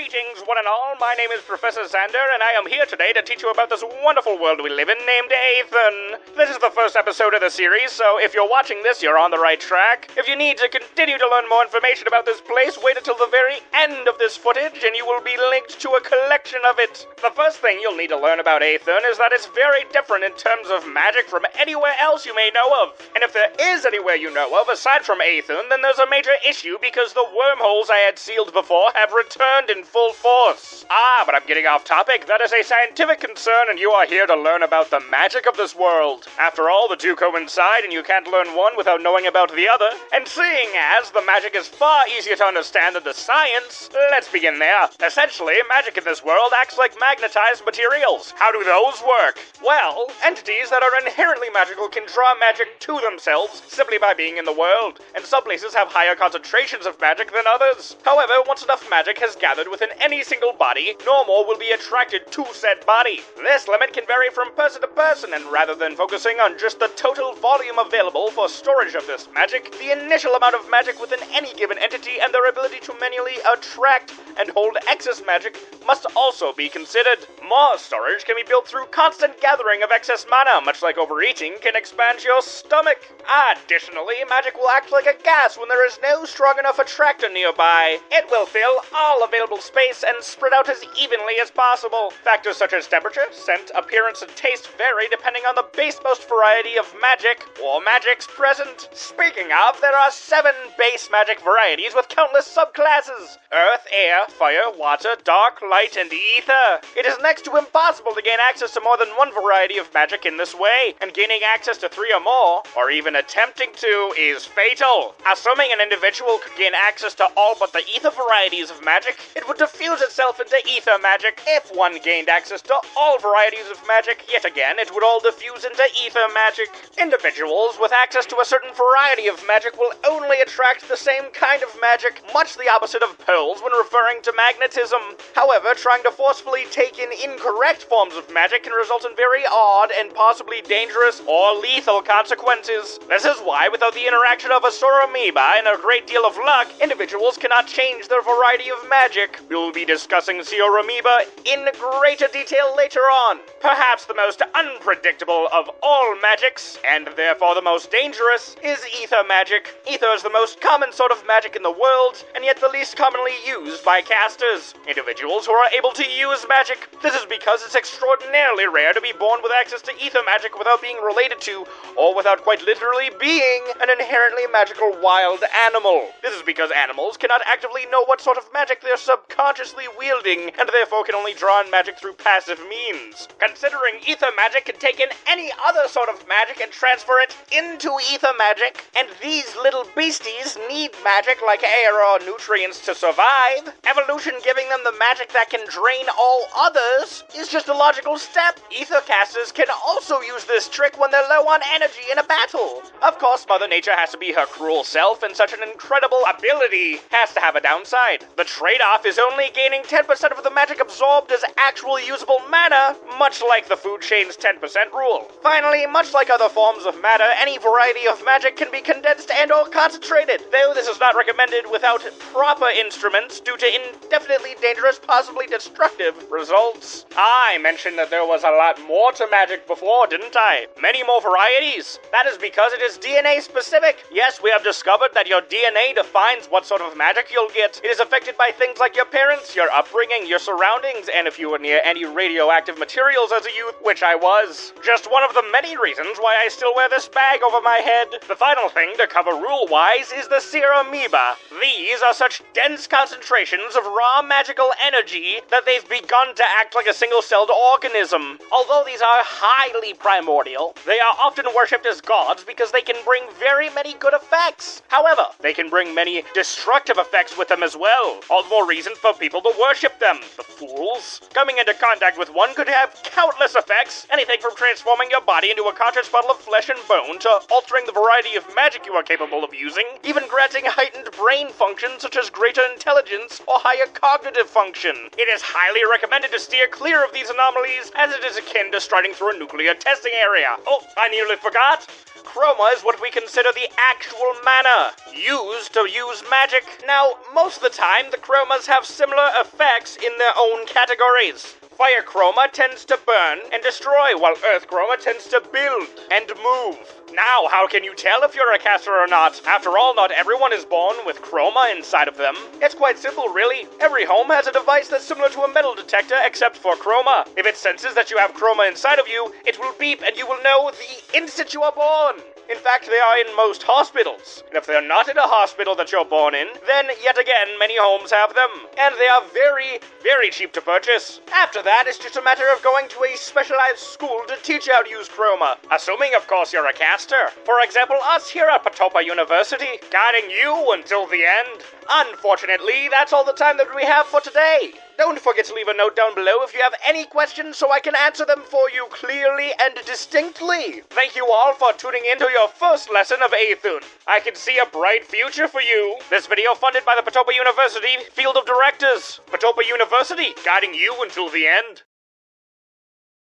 Greetings, one and all. My name is Professor Xander, and I am here today to teach you about this wonderful world we live in named Æthoun. This is the first episode of the series, so if you're watching this, you're on the right track. If you need to continue to learn more information about this place, wait until the very end of this footage, and you will be linked to a collection of it. The first thing you'll need to learn about Æthoun is that it's very different in terms of magic from anywhere else you may know of. And if there is anywhere you know of aside from Æthoun, then there's a major issue because the wormholes I had sealed before have returned in full force. But I'm getting off topic. That is a scientific concern, and you are here to learn about the magic of this world. After all, the two coincide, and you can't learn one without knowing about the other. And seeing as the magic is far easier to understand than the science, let's begin there. Essentially, magic in this world acts like magnetized materials. How do those work? Well, entities that are inherently magical can draw magic to themselves simply by being in the world, and some places have higher concentrations of magic than others. However, once enough magic has gathered within any single body, no more will be attracted to said body. This limit can vary from person to person, and rather than focusing on just the total volume available for storage of this magic, the initial amount of magic within any given entity and their ability to manually attract and hold excess magic must also be considered. More storage can be built through constant gathering of excess mana, much like overeating can expand your stomach. Additionally, magic will act like a gas when there is no strong enough attractor nearby. It will fill all available space and spread out as evenly as possible. Factors such as temperature, scent, appearance, and taste vary depending on the basemost variety of magic or magics present. Speaking of, there are 7 base magic varieties with countless subclasses: earth, air, fire, water, dark, light, and ether. It is next to impossible to gain access to more than one variety of magic in this way, and gaining access to 3 or more, or even attempting to, is fatal. Assuming an individual could gain access to all but the ether varieties of magic, it would diffuse itself into ether magic. If one gained access to all varieties of magic, yet again, it would all diffuse into ether magic. Individuals with access to a certain variety of magic will only attract the same kind of magic, much the opposite of poles when referring to magnetism. However, trying to forcefully take in incorrect forms of magic can result in very odd and possibly dangerous or lethal consequences. This is why, without the interaction of a Amoeba and a great deal of luck, individuals cannot change their variety of magic. We will be discussing Amoeba in greater detail later on. Perhaps the most unpredictable of all magics, and therefore the most dangerous, is ether magic. Ether is the most common sort of magic in the world, and yet the least commonly used by casters, individuals who are able to use magic. This is because it's extraordinarily rare to be born with access to ether magic without being related to, or without quite literally being, an inherently magical wild animal. This is because animals cannot actively know what sort of magic they're subconsciously wielding, and therefore can only draw on magic through passive means. Considering ether magic can take in any other sort of magic and transfer it into ether magic, and these little beasties need magic like air or nutrients to survive, evolution giving them the magic that can drain all others is just a logical step. Ether casters can also use this trick when they're low on energy in a battle. Of course, Mother Nature has to be her cruel self, and such an incredible ability has to have a downside. The trade-off is only gaining 10% of the magic absorbed as actual usable mana, much like the food chain's 10% rule. Finally, much like other forms of matter, any variety of magic can be condensed and or concentrated, though this is not recommended without proper instruments due to indefinitely dangerous, possibly destructive results. I mentioned that there was a lot more to magic before, didn't I? Many more varieties. That is because it is DNA specific. Yes, we have discovered that your DNA defines what sort of magic you'll get. It is affected by things like your parents, your upbringing, your surroundings, and if you were near any radioactive materials as a youth, which I was. Just one of the many reasons why I still wear this bag over my head. The final thing to cover rule-wise is the Amoeba. These are such dense concentrations of raw magical energy that they've begun to act like a single-celled organism. Although these are highly primordial, they are often worshipped as gods because they can bring very many good effects. However, they can bring many destructive effects with them as well. All the more reason for people to worship them. The fools. Coming into contact with one could have countless effects, anything from transforming your body into a cartridge bottle of flesh and bone to altering the variety of magic you are capable of using, even granting heightened brain functions such as greater intelligence or higher cognitive function. It is highly recommended to steer clear of these anomalies, as it is akin to striding through a nuclear testing area. Oh, I nearly forgot. Chroma is what we consider the actual mana used to use magic. Now, most of the time, the chromas have similar effects in their own categories. Fire chroma tends to burn and destroy, while earth chroma tends to build and move. Now, how can you tell if you're a caster or not? After all, not everyone is born with chroma inside of them. It's quite simple, really. Every home has a device that's similar to a metal detector, except for chroma. If it senses that you have chroma inside of you, it will beep and you will know the instant you are born. In fact, they are in most hospitals. And if they're not in a hospital that you're born in, then yet again, many homes have them. And they are very, very cheap to purchase. After that, it's just a matter of going to a specialized school to teach you how to use chroma. Assuming, of course, you're a caster. For example, us here at Patopa University, guiding you until the end. Unfortunately, that's all the time that we have for today. Don't forget to leave a note down below if you have any questions so I can answer them for you clearly and distinctly. Thank you all for tuning in to your first lesson of Æthoun. I can see a bright future for you. This video funded by the Patopa University Field of Directors. Patopa University, guiding you until the end.